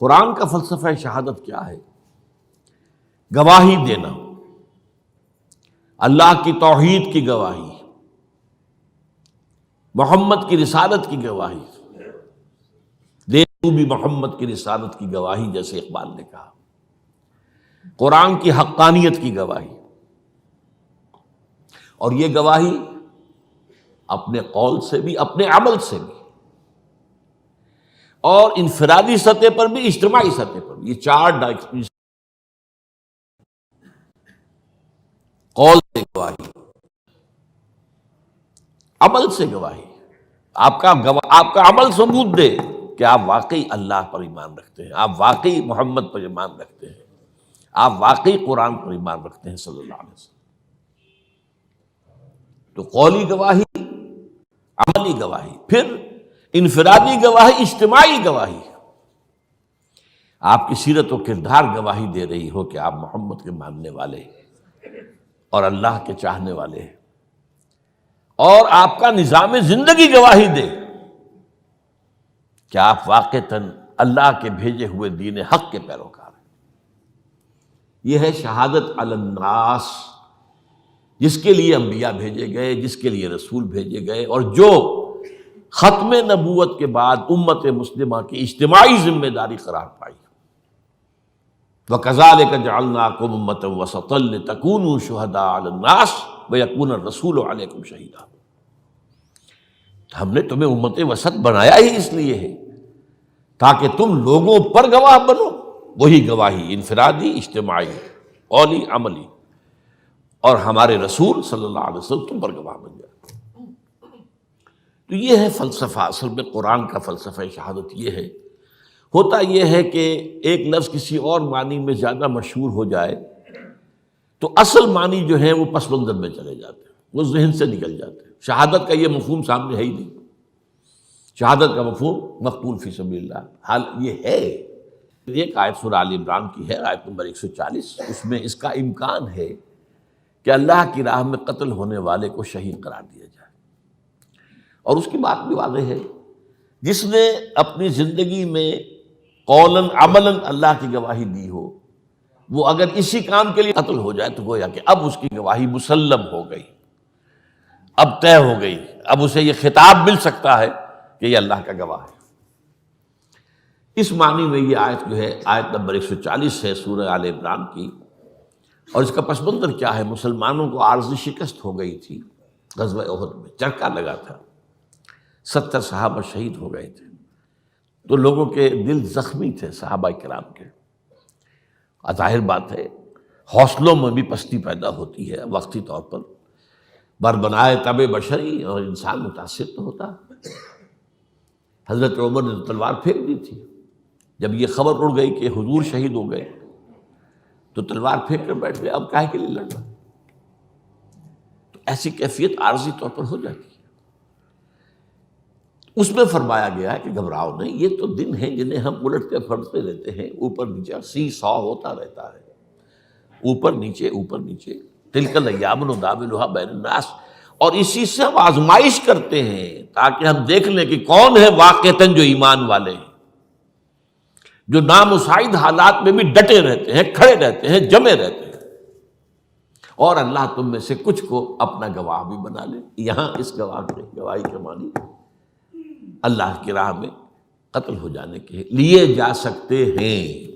قرآن کا فلسفہ شہادت کیا ہے؟ گواہی دینا، اللہ کی توحید کی گواہی، محمد کی رسالت کی گواہی، دے تو بھی محمد کی رسالت کی گواہی، جیسے اقبال نے کہا، قرآن کی حقانیت کی گواہی۔ اور یہ گواہی اپنے قول سے بھی، اپنے عمل سے بھی، اور انفرادی سطح پر بھی، اجتماعی سطح پر بھی، یہ چار ڈائمنشن، قول سے گواہی، عمل سے گواہی، آپ کا عمل ثبوت دے کہ آپ واقعی اللہ پر ایمان رکھتے ہیں، آپ واقعی محمد پر ایمان رکھتے ہیں، آپ واقعی قرآن پر ایمان رکھتے ہیں صلی اللہ علیہ وسلم۔ تو قولی گواہی، عملی گواہی، پھر انفرادی گواہی، اجتماعی گواہی، آپ کی سیرت و کردار گواہی دے رہی ہو کہ آپ محمد کے ماننے والے اور اللہ کے چاہنے والے ہیں، اور آپ کا نظام زندگی گواہی دے کہ آپ واقعتاً اللہ کے بھیجے ہوئے دین حق کے پیروکار ہیں۔ یہ ہے شہادت علی الناس، جس کے لیے انبیاء بھیجے گئے، جس کے لیے رسول بھیجے گئے، اور جو ختم نبوت کے بعد امت مسلمہ کی اجتماعی ذمہ داری قرار پائی۔ وَكَذَلِكَ جَعَلْنَاكُمْ أُمَّةً وَسَطًا لِتَكُونُوا شُهَدَاءَ عَلَى النَّاسِ وَيَكُونَ الرَّسُولُ عَلَيْكُمْ شَهِيدًا۔ ہم نے تمہیں امت وسط بنایا ہی اس لیے ہے تاکہ تم لوگوں پر گواہ بنو، وہی گواہی انفرادی، اجتماعی، قولی، عملی، اور ہمارے رسول صلی اللہ علیہ وسلم تم پر گواہ بن جائے۔ تو یہ ہے فلسفہ، اصل میں قرآن کا فلسفہ شہادت یہ ہے۔ ہوتا یہ ہے کہ ایک لفظ کسی اور معنی میں زیادہ مشہور ہو جائے تو اصل معنی جو ہے وہ پس منظر میں چلے جاتے ہیں، وہ ذہن سے نکل جاتے ہیں۔ شہادت کا یہ مفہوم سامنے ہے ہی نہیں، شہادت کا مفہوم مقتول فی سبیل اللہ، حال یہ ہے۔ ایک آیت سورہ آل عمران کی ہے، آیت نمبر 140، اس میں اس کا امکان ہے کہ اللہ کی راہ میں قتل ہونے والے کو شہید قرار دیا جائے، اور اس کی بات بھی واضح ہے، جس نے اپنی زندگی میں قولاً عملاً اللہ کی گواہی دی ہو، وہ اگر اسی کام کے لیے قتل ہو جائے تو گویا کہ اب اس کی گواہی مسلم ہو گئی، اب طے ہو گئی، اب اسے یہ خطاب مل سکتا ہے کہ یہ اللہ کا گواہ ہے۔ اس معنی میں یہ آیت جو ہے، آیت نمبر 140 ہے سورہ آل عمران کی، اور اس کا پس منظر کیا ہے؟ مسلمانوں کو عارضی شکست ہو گئی تھی غزوہ احد میں، چرکا لگا تھا، 70 صحابہ شہید ہو گئے تھے، تو لوگوں کے دل زخمی تھے صحابہ کرام کے۔ ظاہر بات ہے حوصلوں میں بھی پستی پیدا ہوتی ہے وقتی طور پر، بربنائے طب بشری، اور انسان متاثر تو ہوتا ہے۔ حضرت عمر نے تلوار پھینک دی تھی، جب یہ خبر اڑ گئی کہ حضور شہید ہو گئے تو تلوار پھینک کر بیٹھ گئے، اب کاہے کے لیے لڑنا؟ تو ایسی کیفیت عارضی طور پر ہو جاتی ہے۔ اس میں فرمایا گیا ہے کہ گھبراؤ نہیں، یہ تو دن ہیں جنہیں ہم الٹتے پھرتے رہتے ہیں، اوپر نیچے سی سو ہوتا رہتا ہے، اوپر نیچے اوپر نیچے، تلک الایام نداولها بین الناس، اور اسی سے ہم آزمائش کرتے ہیں تاکہ ہم دیکھ لیں کہ کون ہے واقعتاً جو ایمان والے ہیں، جو نامساعد حالات میں بھی ڈٹے رہتے ہیں، کھڑے رہتے ہیں، جمے رہتے ہیں، اور اللہ تم میں سے کچھ کو اپنا گواہ بھی بنا لے۔ یہاں اس گواہی کے معنی اللہ کی راہ میں قتل ہو جانے کے لیے جا سکتے ہیں۔